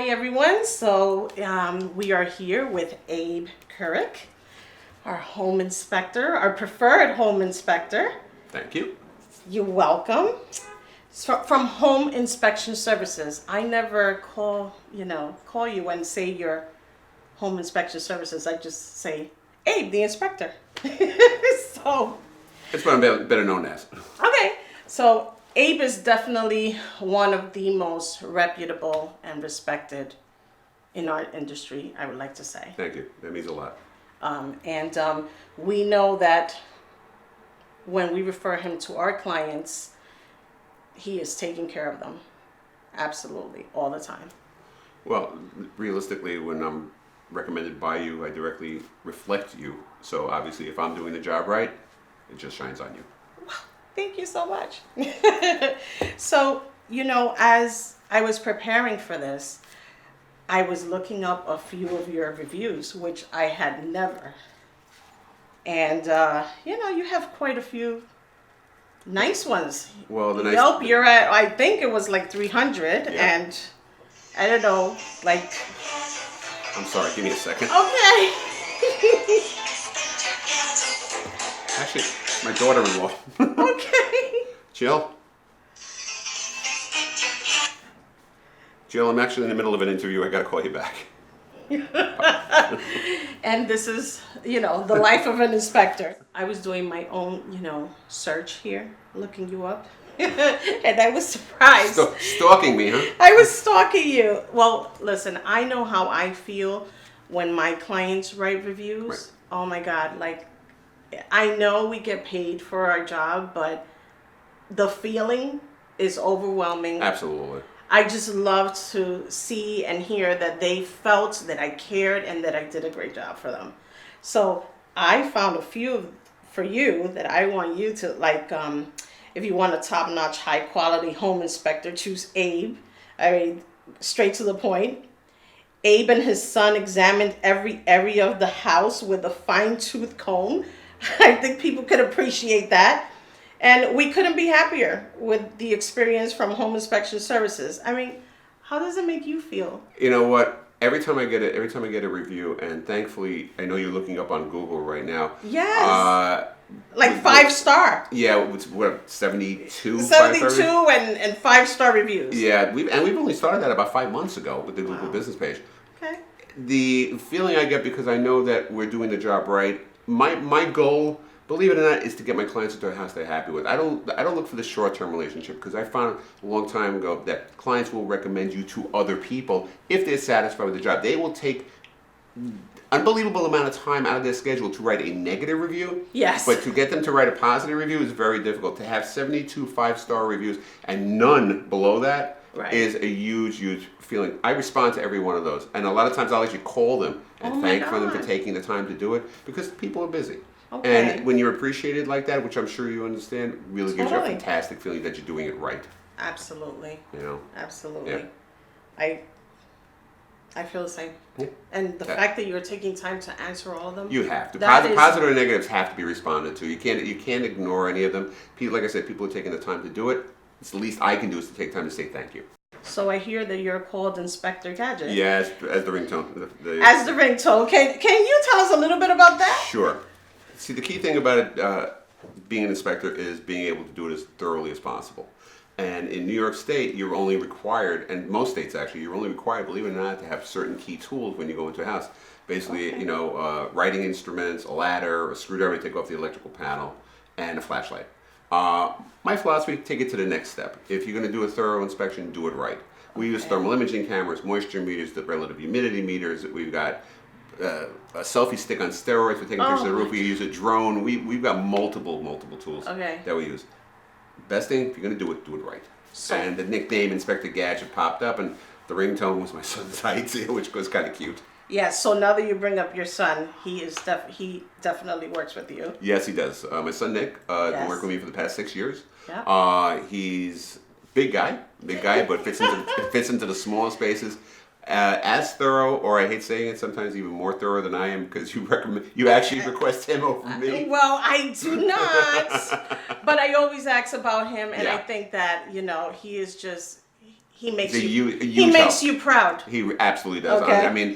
Hi everyone. So we are here with Abe Couric, our home inspector, our preferred home inspector. Thank you. You're welcome. From Home Inspection Services. I never call you and say your home inspection services. I just say Abe, the inspector. So It's what I'm better known as. okay. So Abe is definitely one of the most reputable and respected in our industry, I would like to say. Thank you. That means a lot. And we know that when we refer him to our clients, he is taking care of them. Absolutely, all the time. Well, realistically, when I'm recommended by you, I directly reflect you. So obviously, if I'm doing the job right, it just shines on you. Thank you so much. So, as I was preparing for this, I was looking up a few of your reviews, which I had never. And, you have quite a few nice ones. Well, the nice. Yelp, you're at, I think it was like 300. Yeah. And I don't know, like. I'm sorry, give me a second. Okay. Actually, my daughter-in-law. Okay. Jill? Jill, I'm actually in the middle of an interview. I gotta call you back. And this is, the life of an inspector. I was doing my own, search here, looking you up. And I was surprised. Stalking me, huh? I was stalking you. Well, listen, I know how I feel when my clients write reviews. Right. Oh my God. Like, I know we get paid for our job, but the feeling is overwhelming. Absolutely. I just love to see and hear that they felt that I cared and that I did a great job for them. So I found a few for you that I want you to like. If you want a top-notch, high-quality home inspector, choose Abe. I mean, straight to the point. Abe and his son examined every area of the house with a fine-tooth comb. I think people could appreciate that. And we couldn't be happier with the experience from Home Inspection Services. I mean, how does it make you feel? You know what? Every time I get a review, and thankfully, I know you're looking up on Google right now. Yes. Like 5-star. Yeah, it's what 72. 72 and 5-star reviews. Yeah, we've only started that about 5 months ago with the Google business page. Okay. The feeling I get because I know that we're doing the job right. My goal, believe it or not, is to get my clients into a house they're happy with. I don't look for the short-term relationship because I found a long time ago that clients will recommend you to other people if they're satisfied with the job. They will take unbelievable amount of time out of their schedule to write a negative review. Yes. But to get them to write a positive review is very difficult. To have 72 5-star reviews and none below that is a huge feeling. I respond to every one of those. And a lot of times I'll actually call them and thank them for taking the time to do it because people are busy. Okay. And when you're appreciated like that, which I'm sure you understand, really gives you a fantastic feeling that you're doing it right. Absolutely. Absolutely. Yeah. I feel the same. Yeah. And the fact that you're taking time to answer all of them. You have to. Positive or negatives have to be responded to. You can't ignore any of them. People, like I said, people are taking the time to do it. It's the least I can do is to take time to say thank you. So I hear that you're called Inspector Gadget. Yeah, as the ringtone. As the ringtone. Can you tell us a little bit about that? Sure. See, the key thing about it, being an inspector is being able to do it as thoroughly as possible. And in New York State, you're only required, and most states actually, you're only required, believe it or not, to have certain key tools when you go into a house. Basically, writing instruments, a ladder, a screwdriver to take off the electrical panel, and a flashlight. My philosophy, take it to the next step. If you're going to do a thorough inspection, do it right. We use thermal imaging cameras, moisture meters, the relative humidity meters. We've got a selfie stick on steroids for taking pictures of the roof. We use a drone. We've got multiple tools that we use. Best thing, if you're going to do it right. And the nickname Inspector Gadget popped up, and the ringtone was my son's idea, which was kind of cute. Yeah, so now that you bring up your son, he definitely works with you. Yes, he does. My son Nick has been working with me for the past 6 years. Yeah. He's big guy, but fits into the small spaces. As thorough, or I hate saying it, sometimes even more thorough than I am, because you actually request him over me. Well, I do not, but I always ask about him, and I think that he is just he makes It's a you huge he makes help. you proud. He absolutely does. Okay. I mean,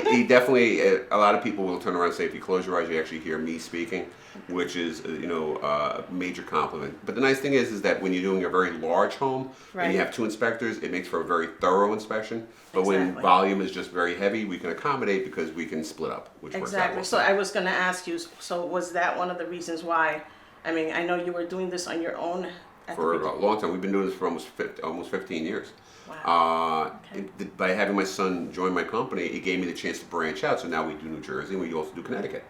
he definitely. A lot of people will turn around and say, if you close your eyes, you actually hear me speaking, which is a major compliment. But the nice thing is that when you're doing a very large home and you Right. have two inspectors, it makes for a very thorough inspection. But when Exactly. volume is just very heavy, we can accommodate because we can split up, which works out Exactly. well. So I was going to ask you. So was that one of the reasons why? I mean, I know you were doing this on your own at For the a beginning. long time. We've been doing this for almost 15 years. Wow. Okay. By having my son join my company, it gave me the chance to branch out. So now we do New Jersey and we also do Connecticut,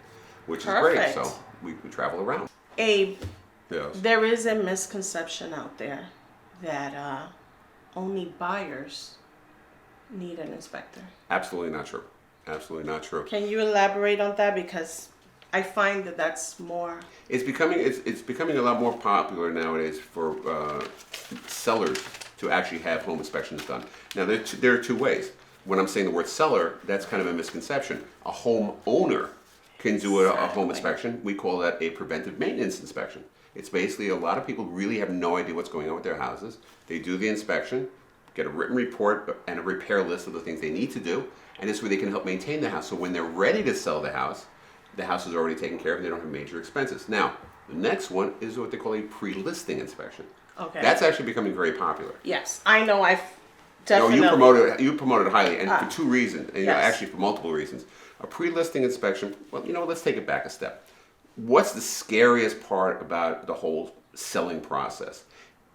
which is great. Perfect. So we travel around. Abe, Yes. there is a misconception out there that only buyers need an inspector. Absolutely not true. Absolutely not true. Can you elaborate on that? Because I find that that's more. It's becoming a lot more popular nowadays for sellers to actually have home inspections done. Now there are two ways. When I'm saying the word seller, that's kind of a misconception. A home owner can do a home Exactly. inspection. We call that a preventive maintenance inspection. It's basically a lot of people really have no idea what's going on with their houses. They do the inspection, get a written report and a repair list of the things they need to do, and this way they can help maintain the house. So when they're ready to sell the house is already taken care of and they don't have major expenses. Now, the next one is what they call a pre-listing inspection. Okay. That's actually becoming very popular. Yes, I know. I've No, definitely. you promoted it highly, and for two reasons, and Yes. actually for multiple reasons. A pre-listing inspection. Well, let's take it back a step. What's the scariest part about the whole selling process?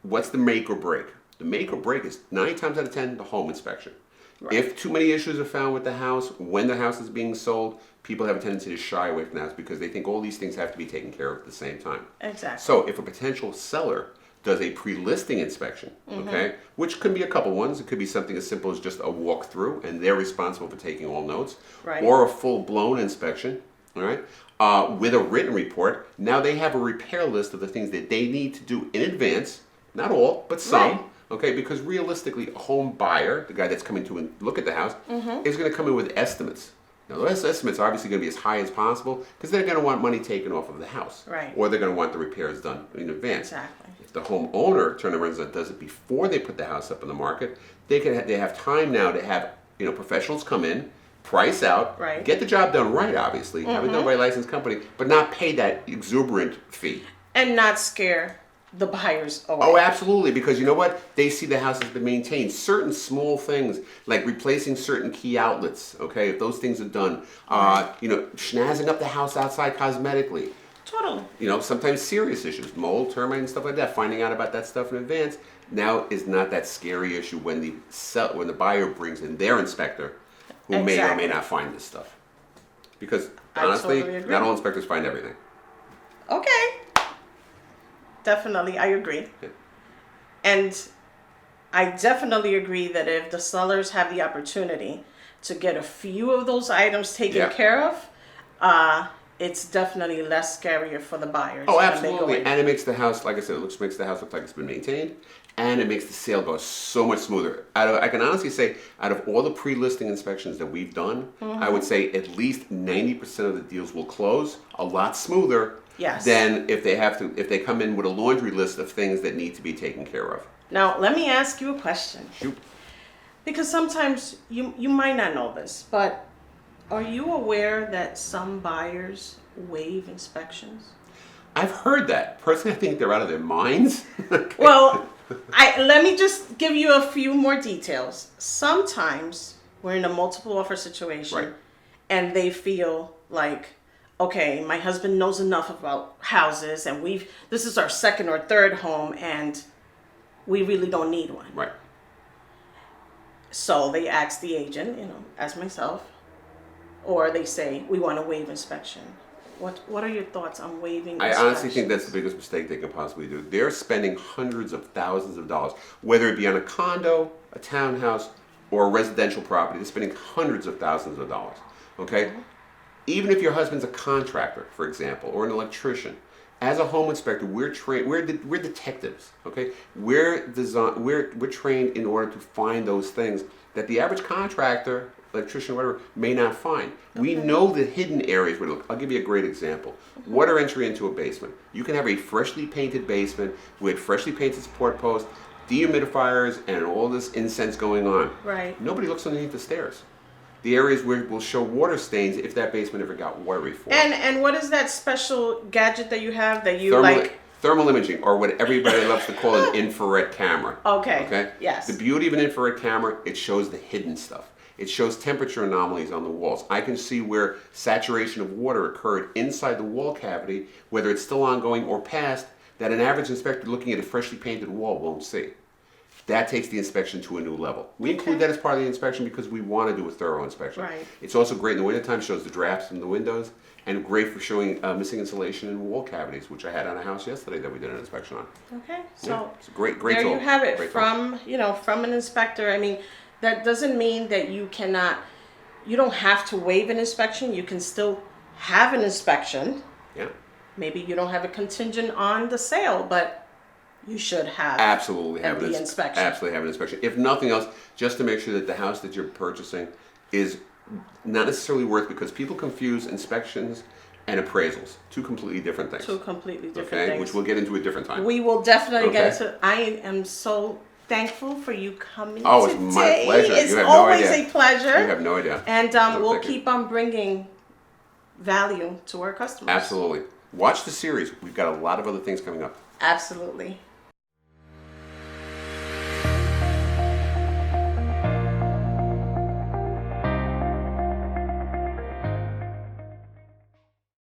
What's the make or break? The make or break is 9 times out of 10 the home inspection. Right. If too many issues are found with the house when the house is being sold, people have a tendency to shy away from the house because they think all these things have to be taken care of at the same time. Exactly. So if a potential seller does a pre-listing inspection, okay, which could be a couple ones. It could be something as simple as just a walkthrough, and they're responsible for taking all notes, Right. or a full-blown inspection, all right, with a written report. Now they have a repair list of the things that they need to do in advance, not all, but some. Right. Okay, because realistically, a home buyer, the guy that's coming to look at the house, is going to come in with estimates. Now, those estimates are obviously going to be as high as possible because they're going to want money taken off of the house. Right. Or they're going to want the repairs done in advance. Exactly. If the homeowner turns around and does it before they put the house up on the market, they have time now to have professionals come in, price out, Right. get the job done right, obviously, have it done by a licensed company, but not pay that exuberant fee. And not scare the buyers away. Oh, absolutely, because you know what? They see the house has been maintained. Certain small things, like replacing certain key outlets, okay, if those things are done, schnazzing up the house outside cosmetically, Totally. sometimes serious issues, mold, termite, and stuff like that, finding out about that stuff in advance now is not that scary issue when the buyer brings in their inspector, who may or may Exactly. not find this stuff. Because, I honestly, totally agree. not all inspectors find everything. Okay. Definitely, I agree. Yeah. And I definitely agree that if the sellers have the opportunity to get a few of those items taken Yeah. care of, it's definitely less scarier for the buyers. Oh, when they go absolutely. in. And it makes the house, like I said, makes the house look like it's been maintained, and it makes the sale go so much smoother. I can honestly say, out of all the pre-listing inspections that we've done, I would say at least 90% of the deals will close a lot smoother Yes. than if they come in with a laundry list of things that need to be taken care of. Now, let me ask you a question. Shoot. Because sometimes you might not know this, but are you aware that some buyers waive inspections? I've heard that. Personally, I think they're out of their minds. Well, let me just give you a few more details. Sometimes we're in a multiple offer situation, Right. and they feel like, okay, my husband knows enough about houses, and this is our second or third home, and we really don't need one. Right. So they ask the agent, as myself, or they say, we want to waive inspection. What are your thoughts on waiving I inspections? honestly think that's the biggest mistake they could possibly do. They're spending hundreds of thousands of dollars, whether it be on a condo, a townhouse, or a residential property. They're spending hundreds of thousands of dollars. Okay? Even if your husband's a contractor, for example, or an electrician, as a home inspector, we're trained. We're detectives. Okay? We're trained in order to find those things that the average contractor, electrician, whatever, may not find. We know the hidden areas where to look. I'll give you a great example. Water entry into a basement. You can have a freshly painted basement with freshly painted support posts, dehumidifiers and all this incense going on. Right. Nobody looks underneath the stairs. The areas where it will show water stains if that basement ever got watery for. And what is that special gadget that you have that you thermal, like? thermal imaging, or what everybody loves to call an infrared camera. Okay. Okay. Yes. The beauty of an infrared camera, it shows the hidden stuff. It shows temperature anomalies on the walls. I can see where saturation of water occurred inside the wall cavity, whether it's still ongoing or past, that an average inspector looking at a freshly painted wall won't see. That takes the inspection to a new level. We include that as part of the inspection because we want to do a thorough inspection. Right. It's also great in the wintertime, shows the drafts from the windows, and great for showing missing insulation in wall cavities, which I had on a house yesterday that we did an inspection on. Okay. So Yeah, it's a great there tool. you have it Great tool. from an inspector. I mean, that doesn't mean that you don't have to waive an inspection. You can still have an inspection. Yeah. Maybe you don't have a contingent on the sale, but you should have Absolutely have the inspection. Absolutely have an inspection. If nothing else, just to make sure that the house that you're purchasing is not necessarily worth, because people confuse inspections and appraisals, two completely different things. Two completely different Okay, things. which we'll get into a different time. We will definitely get Okay. into. I am so thankful for you coming Oh, today. it's my pleasure. It's You have no always idea. a pleasure. You have no idea. And So we'll thank you. keep on bringing value to our customers. Absolutely. Watch the series. We've got a lot of other things coming up. Absolutely.